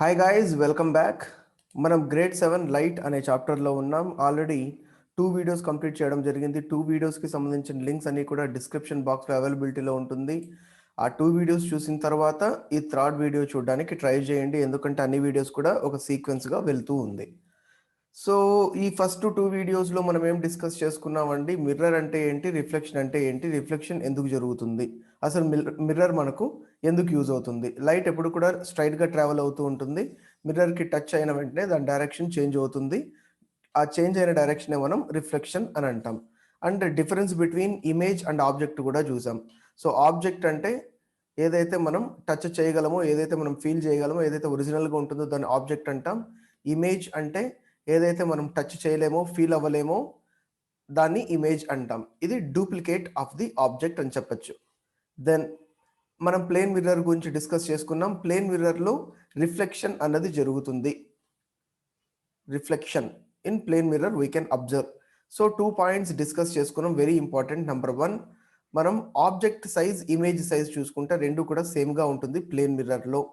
Hi guys, welcome back. మనం grade 7 light అనే చాప్టర్లో ఉన్నాం. ఆల్రెడీ 2 వీడియోస్ కంప్లీట్ చేయడం జరిగింది. 2 వీడియోస్కి సంబంధించిన లింక్స్ అన్నీ కూడా డిస్క్రిప్షన్ బాక్స్లో అవైలబిలిటీలో ఉంటుంది. ఆ 2 వీడియోస్ చూసిన తర్వాత ఈ థర్డ్ వీడియో చూడడానికి ట్రై చేయండి, ఎందుకంటే అన్ని వీడియోస్ కూడా ఒక సీక్వెన్స్గా వెళ్తూ ఉంది. సో ఈ ఫస్ట్ 2 వీడియోస్లో మనం ఏం డిస్కస్ చేసుకున్నామండి? మిర్రర్ అంటే ఏంటి, రిఫ్లెక్షన్ అంటే ఏంటి, రిఫ్లెక్షన్ ఎందుకు జరుగుతుంది, అసలు మిర్రర్ మనకు ఎందుకు యూజ్ అవుతుంది. లైట్ ఎప్పుడు కూడా స్ట్రైట్గా ట్రావెల్ అవుతూ ఉంటుంది. మిర్రర్కి టచ్ అయిన వెంటనే దాని డైరెక్షన్ చేంజ్ అవుతుంది. ఆ చేంజ్ అయిన డైరెక్షనే మనం రిఫ్లెక్షన్ అని అంటాం. And difference between image and object కూడా చూసాం. సో ఆబ్జెక్ట్ అంటే ఏదైతే మనం టచ్ చేయగలమో, ఏదైతే మనం ఫీల్ చేయగలమో, ఏదైతే ఒరిజినల్గా ఉంటుందో దాన్ని ఆబ్జెక్ట్ అంటాం. ఇమేజ్ అంటే ఏదైతే మనం టచ్ చేయలేమో, ఫీల్ అవ్వలేమో దాన్ని ఇమేజ్ అంటాం. ఇది డూప్లికేట్ ఆఫ్ ది ఆబ్జెక్ట్ అని చెప్పచ్చు. దెన్ మనం ప్లేన్ మిర్రర్ గురించి డిస్కస్ చేసుకున్నాం. ప్లేన్ మిర్రర్లో రిఫ్లెక్షన్ అన్నది జరుగుతుంది. Reflection in plane mirror we can observe. So 2 points discuss చేసుకున్నాం, వెరీ ఇంపార్టెంట్. నెంబర్ 1, మనం ఆబ్జెక్ట్ సైజ్, ఇమేజ్ సైజ్ చూసుకుంటే రెండు కూడా సేమ్గా ఉంటుంది ప్లేన్ మిర్రర్లో.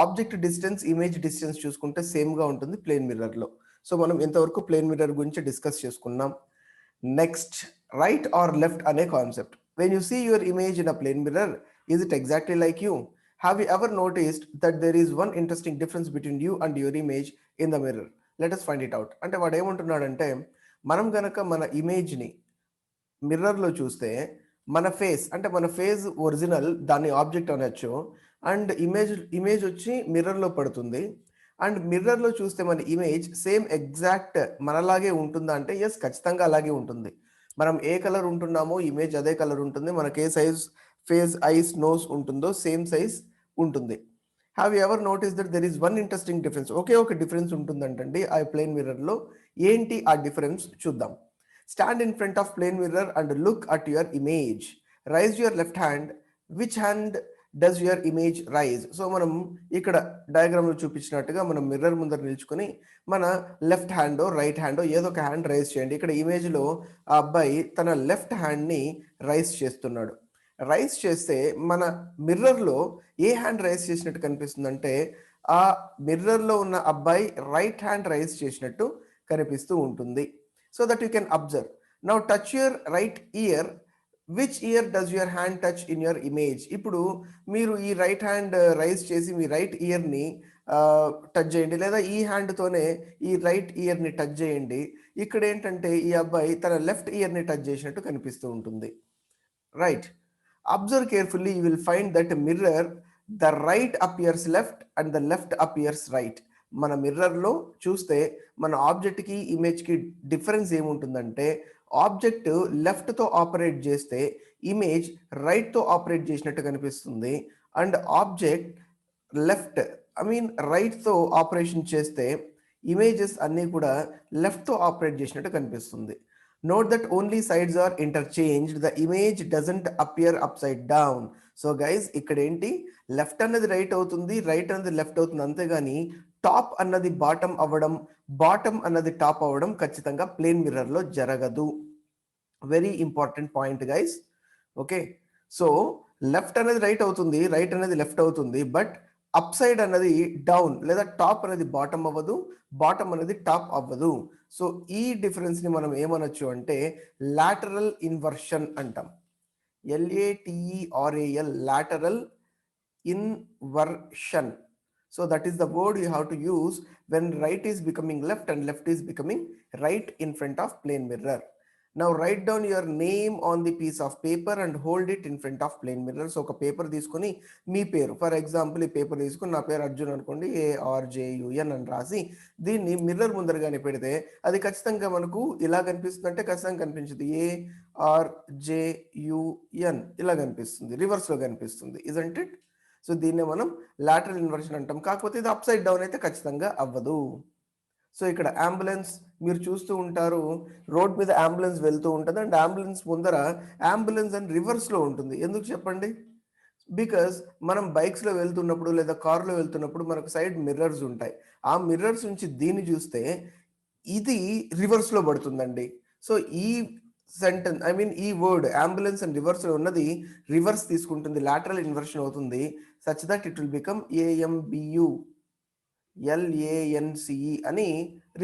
ఆబ్జెక్ట్ డిస్టెన్స్, ఇమేజ్ డిస్టెన్స్ చూసుకుంటే సేమ్గా ఉంటుంది ప్లేన్ మిర్రర్లో. సో మనం ఇంతవరకు ప్లేన్ మిర్రర్ గురించి డిస్కస్ చేసుకున్నాం. నెక్స్ట్, రైట్ ఆర్ లెఫ్ట్ అనే concept. When you see your image in a plane mirror, is it exactly like you? Have you ever noticed that there is one interesting difference between you and your image in the mirror? Let us find it out. అంటే వాడు ఏమంటున్నాడంటే, మనం గనక మన ఇమేజ్ని మిర్రర్లో చూస్తే మన ఫేస్, అంటే మన ఫేస్ ఒరిజినల్, దాన్ని ఆబ్జెక్ట్ అనొచ్చు. అండ్ ఇమేజ్ వచ్చి మిర్రర్లో పడుతుంది. అండ్ మిర్రర్లో చూస్తే మన ఇమేజ్ సేమ్ ఎగ్జాక్ట్ మనలాగే ఉంటుందా అంటే ఎస్, ఖచ్చితంగా అలాగే ఉంటుంది. మనం ఏ కలర్ ఉంటున్నామో ఇమేజ్ అదే కలర్ ఉంటుంది. మనకి ఏ సైజ్ ఫేస్, ఐస్, నోస్ ఉంటుందో సేమ్ సైజ్ ఉంటుంది. Have you ever notice that there is one interesting difference? ఒకే ఒక డిఫరెన్స్ ఉంటుందంటండి ఆ ప్లేన్ మిర్రర్లో. ఏంటి ఆ డిఫరెన్స్ చూద్దాం. Stand in front of plane mirror and look at your image. Raise your left hand. Which hand does your image rise? So మనం ఇక్కడ డయాగ్రామ్లో చూపించినట్టుగా మనం మిర్రర్ ముందర నిల్చుకొని మన లెఫ్ట్ హ్యాండో రైట్ హ్యాండో ఏదో ఒక హ్యాండ్ రైజ్ చేయండి. ఇక్కడ ఇమేజ్లో ఆ అబ్బాయి తన లెఫ్ట్ హ్యాండ్ని రైజ్ చేస్తున్నాడు. రైజ్ చేస్తే మన మిర్రర్లో ఏ హ్యాండ్ రైజ్ చేసినట్టు కనిపిస్తుందంటే ఆ మిర్రర్లో ఉన్న అబ్బాయి రైట్ హ్యాండ్ రైజ్ చేసినట్టు కనిపిస్తూ ఉంటుంది. So that you can observe. Now touch your right ear. Which ear does your hand touch in your image? ఇప్పుడు మీరు ఈ రైట్ హ్యాండ్ రైజ్ చేసి మీ రైట్ ఇయర్ని టచ్ చేయండి, లేదా ఈ హ్యాండ్తోనే ఈ రైట్ ఇయర్ని టచ్ చేయండి. ఇక్కడ ఏంటంటే ఈ అబ్బాయి తన లెఫ్ట్ ఇయర్ని టచ్ చేసినట్టు కనిపిస్తూ ఉంటుంది. Right. Observe carefully, you will find that mirror the right appears left and the left appears right. మన మిర్రర్లో చూస్తే మన ఆబ్జెక్ట్కి ఇమేజ్కి డిఫరెన్స్ ఏముంటుందంటే, ఆబ్జెక్ట్ లెఫ్ట్తో ఆపరేట్ చేస్తే ఇమేజ్ రైట్తో ఆపరేట్ చేసినట్టు కనిపిస్తుంది. అండ్ ఆబ్జెక్ట్ లెఫ్ట్ రైట్తో ఆపరేషన్ చేస్తే ఇమేజెస్ అన్నీ కూడా లెఫ్ట్తో ఆపరేట్ చేసినట్టు కనిపిస్తుంది. Note that only sides are interchanged, the image doesn't appear upside down. So guys, ఇక్కడ ఏంటి, లెఫ్ట్ అన్నది రైట్ అవుతుంది, రైట్ అన్నది లెఫ్ట్ అవుతుంది, అంతేగాని టాప్ అన్నది బాటమ్ అవ్వడం, బాటమ్ అన్నది టాప్ అవ్వడం ఖచ్చితంగా ప్లేన్ మిర్రర్లో జరగదు. Very important point guys. Okay, so left అనేది రైట్ అవుతుంది, రైట్ అనేది లెఫ్ట్ అవుతుంది, బట్ అప్ సైడ్ అన్నది డౌన్, లేదా టాప్ అనేది బాటమ్ అవ్వదు, బాటమ్ అనేది టాప్ అవ్వదు. సో ఈ డిఫరెన్స్ని మనం ఏమనొచ్చు అంటే లాటరల్ ఇన్వర్షన్ అంటాం. LATERAL, lateral inversion. So that is the word you have to use when right is becoming left and left is becoming right in front of plane mirror. Now write down your name on the piece of paper and hold it in front of plane mirror. So ఒక paper తీసుకొని మీ పేరు, for example ఈ paper తీసుకొని నా పేరు అర్జున్ అనుకోండి, ARJUN అని రాసి దీన్ని మిర్రర్ ముందరగానే పెడితే అది ఖచ్చితంగా మనకు ఇలా కనిపిస్తుంది అంటే ఖచ్చితంగా కనిపించదు. ARJUN ఇలా కనిపిస్తుంది, రివర్స్లో కనిపిస్తుంది, ఇజంట్ ఇట్? సో దీన్నే మనం లాటరల్ ఇన్వర్షన్ అంటాం. కాకపోతే ఇది అప్ సైడ్ డౌన్ అయితే ఖచ్చితంగా అవ్వదు. సో ఇక్కడ అంబులెన్స్ మీరు చూస్తూ ఉంటారు, రోడ్ మీద అంబులెన్స్ వెళ్తూ ఉంటుంది, అండ్ అంబులెన్స్ ముందర అంబులెన్స్ అని రివర్స్లో ఉంటుంది. ఎందుకు చెప్పండి? బికాస్ మనం బైక్స్లో వెళ్తున్నప్పుడు లేదా కార్లో వెళ్తున్నప్పుడు మనకు సైడ్ మిర్రర్స్ ఉంటాయి. ఆ మిర్రర్స్ నుంచి దీన్ని చూస్తే ఇది రివర్స్లో పడుతుందండి. సో ఈ సెంటెన్స్, ఈ వర్డ్ అంబులెన్స్ అండ్ రివర్స్లో ఉన్నది రివర్స్ తీసుకుంటుంది, లాటరల్ ఇన్వర్షన్ అవుతుంది, such that it will become AMBU. LANCE అని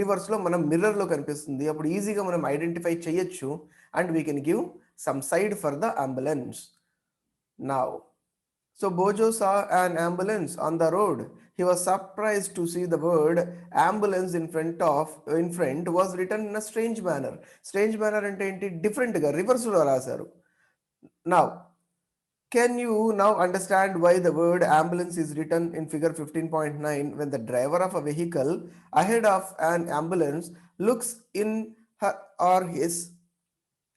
రివర్స్లో మనం మిర్రర్లో కనిపిస్తుంది. అప్పుడు ఈజీగా మనం ఐడెంటిఫై చేయొచ్చు and we can give some side for the ambulance. Now so Bojo saw an ambulance on the road. He was surprised to see the word ambulance in front was written in a strange manner. Strange manner అంటే ఏంటి? డిఫరెంట్గా రివర్స్లో రాశారు. Now can you now understand why the word ambulance is written in figure 15.9 when the driver of a vehicle ahead of an ambulance looks in her or his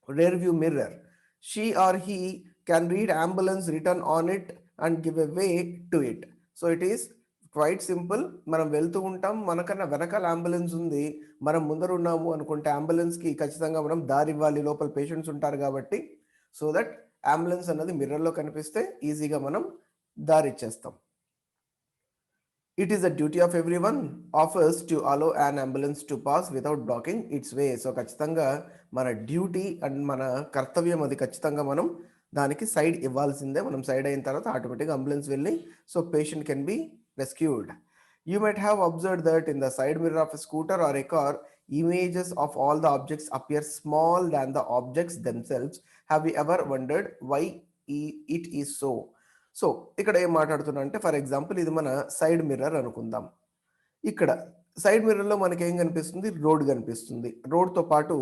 rear view mirror? She or he can read ambulance written on it and give a way to it. So it is quite simple. మనం వెళ్తూ ఉంటాం, మనకన్నా వెనకాల ambulance ఉంది, మనం ముందర ఉన్నాము అనుకుంటే అంబులెన్స్కి ఖచ్చితంగా మనం దారి ఇవ్వాలి, లోపల పేషెంట్స్ ఉంటారు కాబట్టి. సో దట్ అంబులెన్స్ అన్నది మిర్రర్లో కనిపిస్తే ఈజీగా మనం దారి ఇచ్చేస్తాం. It is a duty of everyone of us to allow an ambulance to pass without blocking its way. So ఖచ్చితంగా మన డ్యూటీ అండ్ మన కర్తవ్యం అది. ఖచ్చితంగా మనం దానికి సైడ్ ఇవ్వాల్సిందే. మనం సైడ్ అయిన తర్వాత ఆటోమేటిక్గా అంబులెన్స్ వెళ్ళి so patient can be rescued. You might have observed that in the side mirror of a scooter or a car, images of all the objects appear small than the objects themselves. Have you ever wondered why it is so? So ఇక్కడ ఏం మాట్లాడుతున్నా అంటే, for example ఇది మన side mirror అనుకుందాం. ఇక్కడ side మిర్రర్లో మనకి ఏం కనిపిస్తుంది? రోడ్ కనిపిస్తుంది. రోడ్తో పాటు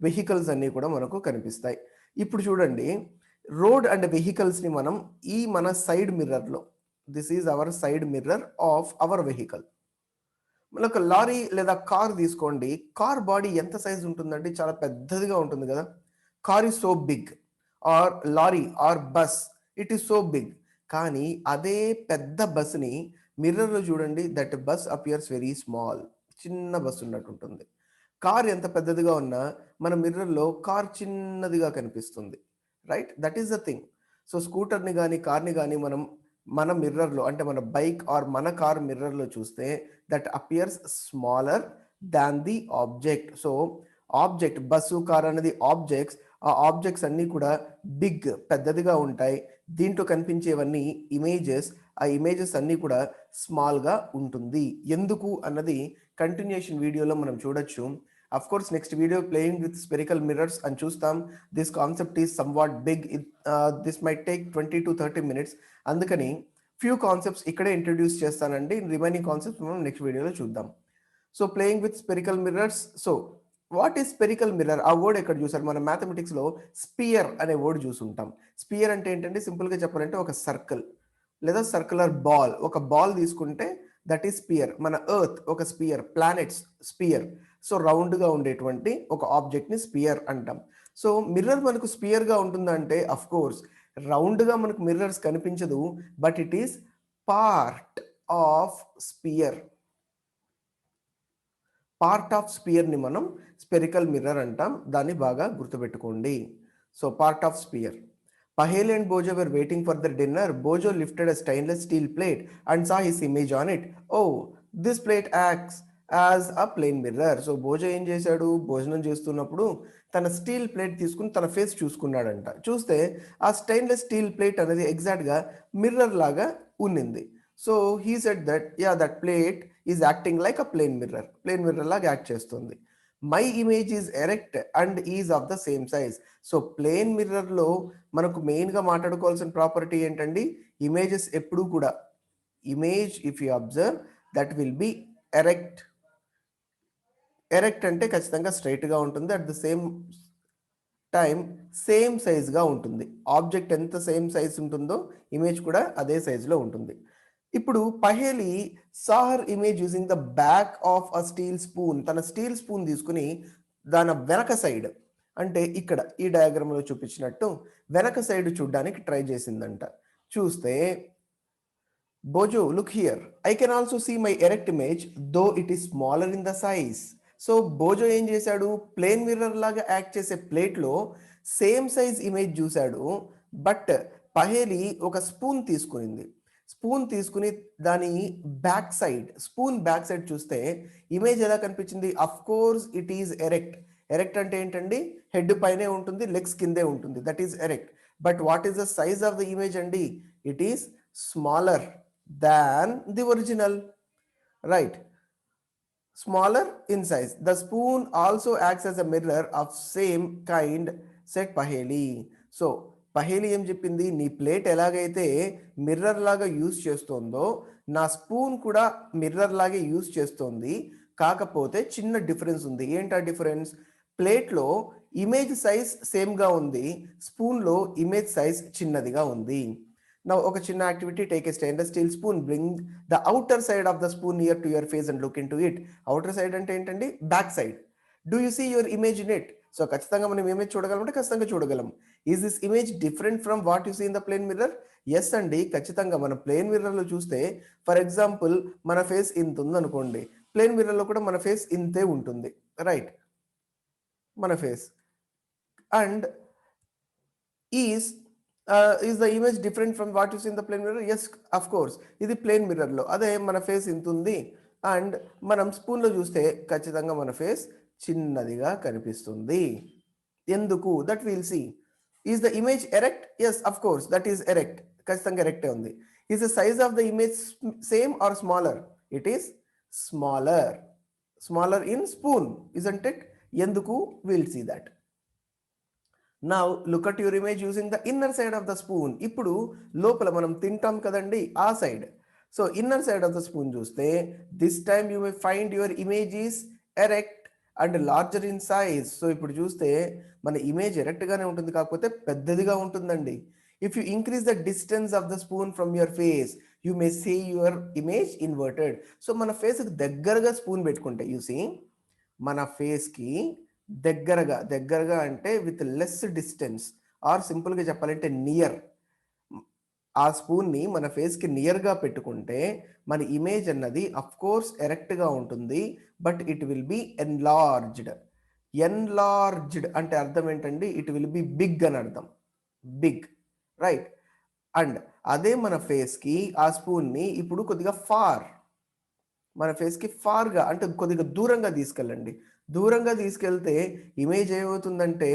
వెహికల్స్ అన్నీ కూడా మనకు కనిపిస్తాయి. ఇప్పుడు చూడండి, రోడ్ అండ్ వెహికల్స్ని మనం ఈ మన సైడ్ మిర్రర్లో, this is our side mirror of our vehicle. మనకు లారీ లేదా కార్ తీసుకోండి, కార్ బాడీ ఎంత సైజ్ ఉంటుందండి? చాలా పెద్దదిగా ఉంటుంది కదా. Car is so big. Or lorry or bus, it is so big. కానీ అదే పెద్ద బస్ని మిర్రర్లో చూడండి, that bus appears very small. చిన్న బస్ ఉన్నట్టు ఉంటుంది. కార్ ఎంత పెద్దదిగా ఉన్నా మన మిర్రర్లో కార్ చిన్నదిగా కనిపిస్తుంది, right? That is the thing. So స్కూటర్ని కానీ కార్ని కానీ మనం మన మిర్రర్లో, అంటే మన బైక్ ఆర్ మన కార్ మిర్రర్లో చూస్తే that appears smaller than the object. So object, bus car అనేది ఆబ్జెక్ట్స్, ఆ ఆబ్జెక్ట్స్ అన్నీ కూడా బిగ్, పెద్దదిగా ఉంటాయి. దీంట్లో కనిపించేవన్నీ ఇమేజెస్, ఆ ఇమేజెస్ అన్నీ కూడా స్మాల్గా ఉంటుంది. ఎందుకు అన్నది కంటిన్యూషన్ వీడియోలో మనం చూడొచ్చు. Of course next video playing with spherical mirrors అని చూస్తాం. This concept is somewhat big. This might take 20 to 30 minutes. అందుకని ఫ్యూ కాన్సెప్ట్స్ ఇక్కడే ఇంట్రడ్యూస్ చేస్తానండి. రిమైనింగ్ కాన్సెప్ట్స్ మనం నెక్స్ట్ వీడియోలో చూద్దాం. So playing with spherical mirrors. So what is spherical mirror? ఆ word ఎక్కడ చూసారు? మన మ్యాథమెటిక్స్లో స్పియర్ అనే వర్డ్ చూసుంటాం. స్పియర్ అంటే ఏంటంటే, సింపుల్గా చెప్పాలంటే ఒక సర్కిల్ లేదా సర్కులర్ బాల్. ఒక బాల్ తీసుకుంటే దట్ ఈస్ స్పియర్. మన ఎర్త్ ఒక స్పియర్, ప్లానెట్స్ స్పియర్. సో రౌండ్గా ఉండేటువంటి ఒక ఆబ్జెక్ట్ని స్పియర్ అంటాం. సో మిర్రర్ మనకు స్పియర్గా ఉంటుందంటే అఫ్ కోర్స్ రౌండ్గా మనకు మిర్రర్స్ కనిపించదు, but it is part of sphere. Part of స్పియర్ని మనం స్పెరికల్ మిర్రర్ అంటాం. దాన్ని బాగా గుర్తుపెట్టుకోండి. So part of sphere. Paheli and Bojo were waiting for their dinner. Bojo lifted a stainless steel plate and saw his image on it. Oh, this plate acts as a plane mirror. So Bojo ఏం చేశాడు? భోజనం చేస్తున్నప్పుడు తన steel plate తీసుకుని తన face చూసుకున్నాడంట. చూస్తే ఆ stainless steel plate అనేది ఎగ్జాక్ట్గా మిర్రర్ లాగా ఉన్నింది. So he said that yeah, that plate is acting like a plane mirror. Plane mirror లాగా యాక్ట్ చేస్తుంది. My image is erect and is of the same size. So plane మిర్రర్లో మనకు మెయిన్గా మాట్లాడుకోవాల్సిన ప్రాపర్టీ ఏంటండి? ఇమేజెస్ ఎప్పుడూ కూడా, image if you observe that will be erect. Erect అంటే ఖచ్చితంగా స్ట్రైట్గా ఉంటుంది, at the same time same సైజ్గా ఉంటుంది. ఆబ్జెక్ట్ ఎంత సేమ్ సైజ్ ఉంటుందో ఇమేజ్ కూడా అదే సైజులో ఉంటుంది. ఇప్పుడు Paheli saw her image using the back of a steel spoon. తన స్టీల్ స్పూన్ తీసుకుని దాని వెనక సైడ్, అంటే ఇక్కడ ఈ డయాగ్రామ్లో చూపించినట్టు వెనక సైడ్ చూడడానికి ట్రై చేసిందంట. చూస్తే Boojho look here, I can also see my erect image though it is smaller in the size. So Boojho ఏం చేశాడు? ప్లేన్ మిర్రర్ లాగా యాక్ట్ చేసే ప్లేట్లో సేమ్ సైజ్ ఇమేజ్ చూశాడు. బట్ పహేలి ఒక స్పూన్ తీసుకునింది. స్పూన్ తీసుకుని దాని back side, spoon back side చూస్తే ఇమేజ్ ఎలా కనిపించింది? Of course it is erect. Erect అంటే ఏంటండి? హెడ్ పైనే ఉంటుంది, లెగ్స్ కిందే ఉంటుంది, that is erect. But what is the size of the image అండి? It is smaller than the original. right? Smaller in size. The spoon also acts as a mirror of same kind, said Paheli. సో పహేలి ఏం చెప్పింది, నీ plate ఎలాగైతే mirror లాగా use చేస్తుందో నా spoon కూడా మిర్రర్ లాగే యూజ్ చేస్తుంది, కాకపోతే చిన్న డిఫరెన్స్ ఉంది. ఏంటా డిఫరెన్స్? ప్లేట్లో ఇమేజ్ సైజ్ సేమ్గా ఉంది, స్పూన్లో ఇమేజ్ సైజ్ చిన్నదిగా ఉంది. Now, ఒక చిన్న activity, take a stainless steel spoon, bring the outer side of the spoon near to your face and look into it. Outer side అంటే ఏంటండి? Back side. Do you see your image in it? So ఖచ్చితంగా మనం image చూడగలం అంటే ఖచ్చితంగా చూడగలం. Is this image different from what you see in the plane mirror? Yes అండి, ఖచ్చితంగా మనం ప్లేన్ మిర్రర్లో చూస్తే, ఫర్ ఎగ్జాంపుల్ మన ఫేస్ ఇంత ఉందనుకోండి, ప్లేన్ మిర్రర్లో కూడా మన ఫేస్ ఇంతే ఉంటుంది, రైట్? మన face and is the image different from what you see in the plane mirror? Yes, of course. ఇది ప్లేన్ మిర్రర్లో అదే మన ఫేస్ ఇంత ఉంది అండ్ మనం స్పూన్లో చూస్తే ఖచ్చితంగా మన ఫేస్ చిన్నదిగా కనిపిస్తుంది. ఎందుకు? That will see. Is the image erect? Yes, of course, that is erect. ఖచ్చితంగా ఎరెక్టే ఉంది. Is the size of the image same or smaller? It is smaller. Smaller in spoon, isn't it? ఎందుకు? Will see that. Now look at your image using the inner side of the spoon. ఇప్పుడు లోపల మనం తింటాం కదండి, ఆ సైడ్. So inner side of the spoon చూస్తే this time you may find your image is erect and larger in size. So ఇప్పుడు చూస్తే మన ఇమేజ్ ఎరెక్ట్గానే ఉంటుంది, కాకపోతే పెద్దదిగా ఉంటుందండి. If you increase the distance of the spoon from your face you may see your image inverted. So మన ఫేస్కి దగ్గరగా స్పూన్ పెట్టుకుంటే యూ సీ మన ఫేస్కి దగ్గరగా అంటే విత్ లెస్ డిస్టెన్స్, ఆర్ సింపుల్గా చెప్పాలంటే నియర్, ఆ స్పూన్ని మన ఫేస్కి నియర్గా పెట్టుకుంటే మన ఇమేజ్ అన్నది అఫ్ కోర్స్ ఎరెక్ట్గా ఉంటుంది, but it will be enlarged. Enlarged అంటే అర్థం ఏంటండి? ఇట్ విల్ బి బిగ్ అని అర్థం, బిగ్, రైట్? అండ్ అదే మన ఫేస్కి ఆ స్పూన్ని ఇప్పుడు కొద్దిగా మన ఫేస్కి ఫార్గా అంటే కొద్దిగా దూరంగా తీసుకెళ్ళండి. దూరంగా తీసుకెళ్తే ఇమేజ్ ఏమవుతుందంటే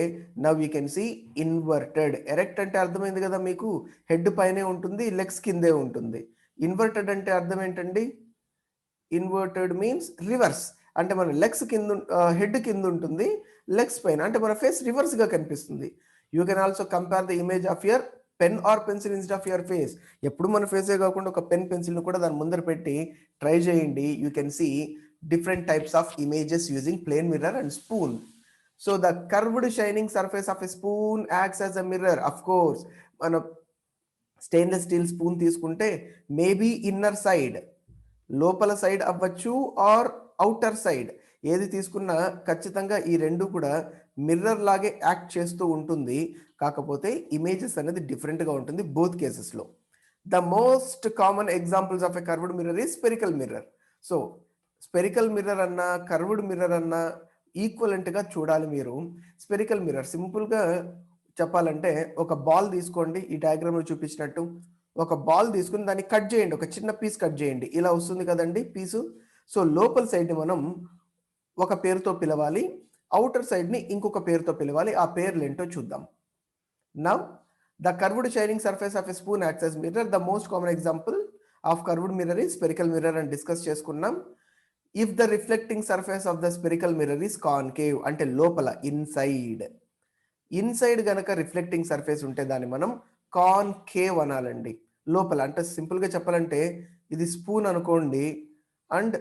now you can see inverted. Erect అంటే అర్థమైంది కదా మీకు, హెడ్ పైనే ఉంటుంది, లెగ్స్ కిందే ఉంటుంది. ఇన్వర్టెడ్ అంటే అర్థం ఏంటండి? ఇన్వర్టెడ్ మీన్స్ రివర్స్, అంటే మన లెగ్స్ కింద, హెడ్ కింద ఉంటుంది, లెగ్స్ పైన, అంటే మన ఫేస్ రివర్స్గా కనిపిస్తుంది. You can also compare the image of your pen or pencil instead of your face. ఎప్పుడు మన ఫేసే కాకుండా ఒక పెన్ పెన్సిల్ని కూడా దాని ముందర పెట్టి ట్రై చేయండి. You can see different types of images using plane mirror and spoon. So the curved shining surface of a spoon acts as a mirror. Of course, మన స్టెయిన్లెస్ స్టీల్ స్పూన్ తీసుకుంటే maybe inner side, లోపల side అవ్వచ్చు, are outer side, ఏది తీసుకున్నా ఖచ్చితంగా ఈ రెండు కూడా మిర్రర్ లాగే యాక్ట్ చేస్తూ ఉంటుంది, కాకపోతే ఇమేజెస్ అనేది డిఫరెంట్గా ఉంటుంది బోత్ కేసెస్లో. The most common examples of a curved mirror is spherical mirror. So spherical mirror అన్నా కర్వ్డ్ మిర్రర్ అన్నా ఈక్వలెంట్గా చూడాలి మీరు. స్పెరికల్ మిర్రర్ సింపుల్గా చెప్పాలంటే ఒక బాల్ తీసుకోండి, ఈ డయాగ్రామ్లో చూపించినట్టు ఒక బాల్ తీసుకుని దాన్ని కట్ చేయండి, ఒక చిన్న పీస్ కట్ చేయండి, ఇలా వస్తుంది కదండి పీసు. సో లోపల సైడ్ని మనం ఒక పేరుతో పిలవాలి, అవుటర్ సైడ్ని ఇంకొక పేరుతో పిలవాలి. ఆ పేర్లు ఏంటో చూద్దాం. Now the curved shining surface of a spoon acts as mirror. The most common example of curved mirror is spherical mirror అని డిస్కస్ చేసుకున్నాం. If the reflecting surface of the spherical mirror is concave అంటే లోపల, inside గనక reflecting surface ఉంటే దాన్ని మనం concave అనాలండి. లోపల అంటే సింపుల్గా చెప్పాలంటే ఇది స్పూన్ అనుకోండి and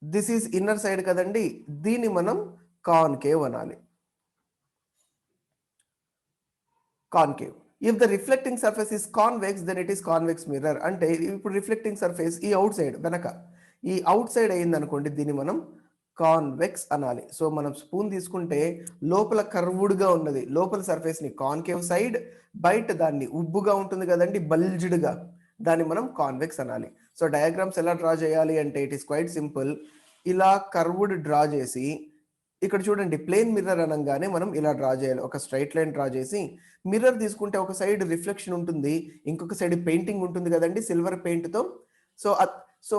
this is inner side కదండి, దీన్ని మనం కాన్కేవ్ అనాలి, concave. If the reflecting surface is convex then it is convex mirror. అంటే ఇప్పుడు రిఫ్లెక్టింగ్ సర్ఫేస్ ఈ అవుట్ సైడ్ వెనక, ఈ అవుట్ సైడ్ అయింది అనుకోండి, దీన్ని మనం కాన్వెక్స్ అనాలి. సో మనం స్పూన్ తీసుకుంటే లోపల కర్వుడ్గా ఉన్నది, లోపల సర్ఫేస్ని కాన్కేవ్ సైడ్, బయట దాన్ని ఉబ్బుగా ఉంటుంది కదండి బల్జ్డ్గా, దాన్ని మనం కాన్వెక్స్ అనాలి. సో డయాగ్రామ్స్ ఎలా డ్రా చేయాలి అంటే ఇట్ ఈస్ క్వైట్ సింపుల్. ఇలా కర్వుడ్ డ్రా చేసి ఇక్కడ చూడండి ప్లేన్ మిర్రర్ అనగానే మనం ఇలా డ్రా చేయాలి, ఒక స్ట్రైట్ లైన్ డ్రా చేసి. మిర్రర్ తీసుకుంటే ఒక సైడ్ రిఫ్లెక్షన్ ఉంటుంది, ఇంకొక సైడ్ పెయింటింగ్ ఉంటుంది కదండి సిల్వర్ పెయింట్తో. సో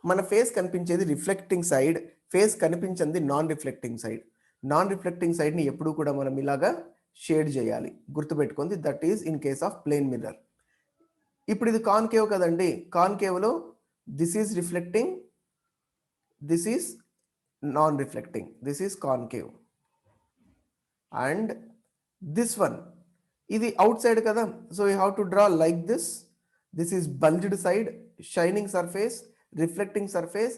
మన ఫేస్ కనిపించేది రిఫ్లెక్టింగ్ సైడ్, ఫేస్ కనిపించింది non reflecting side. Non reflecting సైడ్ని ఎప్పుడు కూడా మనం ఇలాగా షేడ్ చేయాలి, గుర్తుపెట్టుకుంది. That is in case of plane mirror. ఇప్పుడు ఇది కాన్కేవ్ కదండి, కాన్కేవ్లో this is reflecting, this is non-reflecting, this is concave. And this one, ఇది outside కదా, so you have to draw like this. This is bulged side, shining surface, reflecting surface.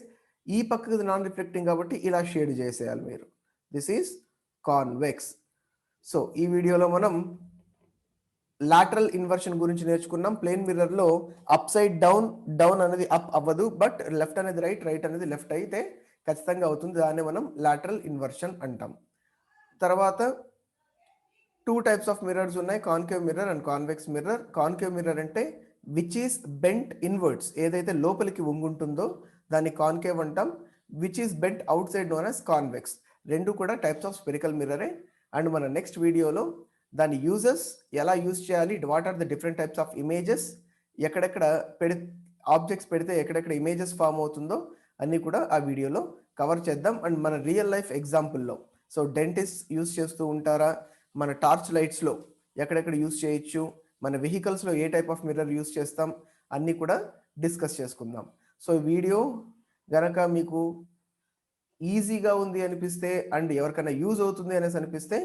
ఈ పక్కకి non reflecting కాబట్టి ఇలా shade చేసేయాలి మీరు. This is convex. So ఈ వీడియోలో మనం లాటరల్ ఇన్వర్షన్ గురించి నేర్చుకున్నాం. ప్లేన్ మిర్రర్లో అప్ సైడ్ డౌన్, డౌన్ అనేది అప్ అవ్వదు, బట్ లెఫ్ట్ అనేది రైట్, రైట్ అనేది లెఫ్ట్ అయితే ఖచ్చితంగా అవుతుంది. దాన్ని మనం లాటరల్ ఇన్వర్షన్ అంటాం. తర్వాత టూ టైప్స్ ఆఫ్ మిర్రర్స్ ఉన్నాయి, concave mirror and convex mirror. Concave mirror అంటే విచ్ ఈస్ బెంట్ ఇన్వర్డ్స్, ఏదైతే లోపలికి వంగుంటుందో దాన్ని కాన్కేవ్ అంటాం. Which is bent outside known as convex. రెండు కూడా టైప్స్ ఆఫ్ స్పెరికల్ మిర్రరే. అండ్ మన నెక్స్ట్ వీడియోలో దాని యూజెస్, ఎలా యూజ్ చేయాలి, what are the different types of images, ఎక్కడెక్కడ ఆబ్జెక్ట్స్ పెడితే ఎక్కడెక్కడ ఇమేజెస్ ఫామ్ అవుతుందో అన్నీ కూడా ఆ వీడియోలో కవర్ చేద్దాం. అండ్ మన రియల్ లైఫ్ ఎగ్జాంపుల్లో, సో డెంటిస్ట్ యూజ్ చేస్తూ ఉంటారా, మన టార్చ్ లైట్స్లో ఎక్కడెక్కడ యూజ్ చేయొచ్చు, మన వెహికల్స్లో ఏ టైప్ ఆఫ్ మిర్రర్ యూజ్ చేస్తాం, అన్నీ కూడా డిస్కస్ చేసుకుందాం. సో వీడియో గనక మీకు ఈజీగా ఉంది అనిపిస్తే అండ్ ఎవరికైనా యూజ్ అవుతుంది అనేసి అనిపిస్తే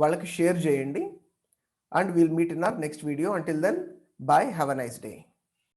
వాళ్ళకి షేర్ చేయండి. And will meet in our next video. Until then, bye, have a nice day.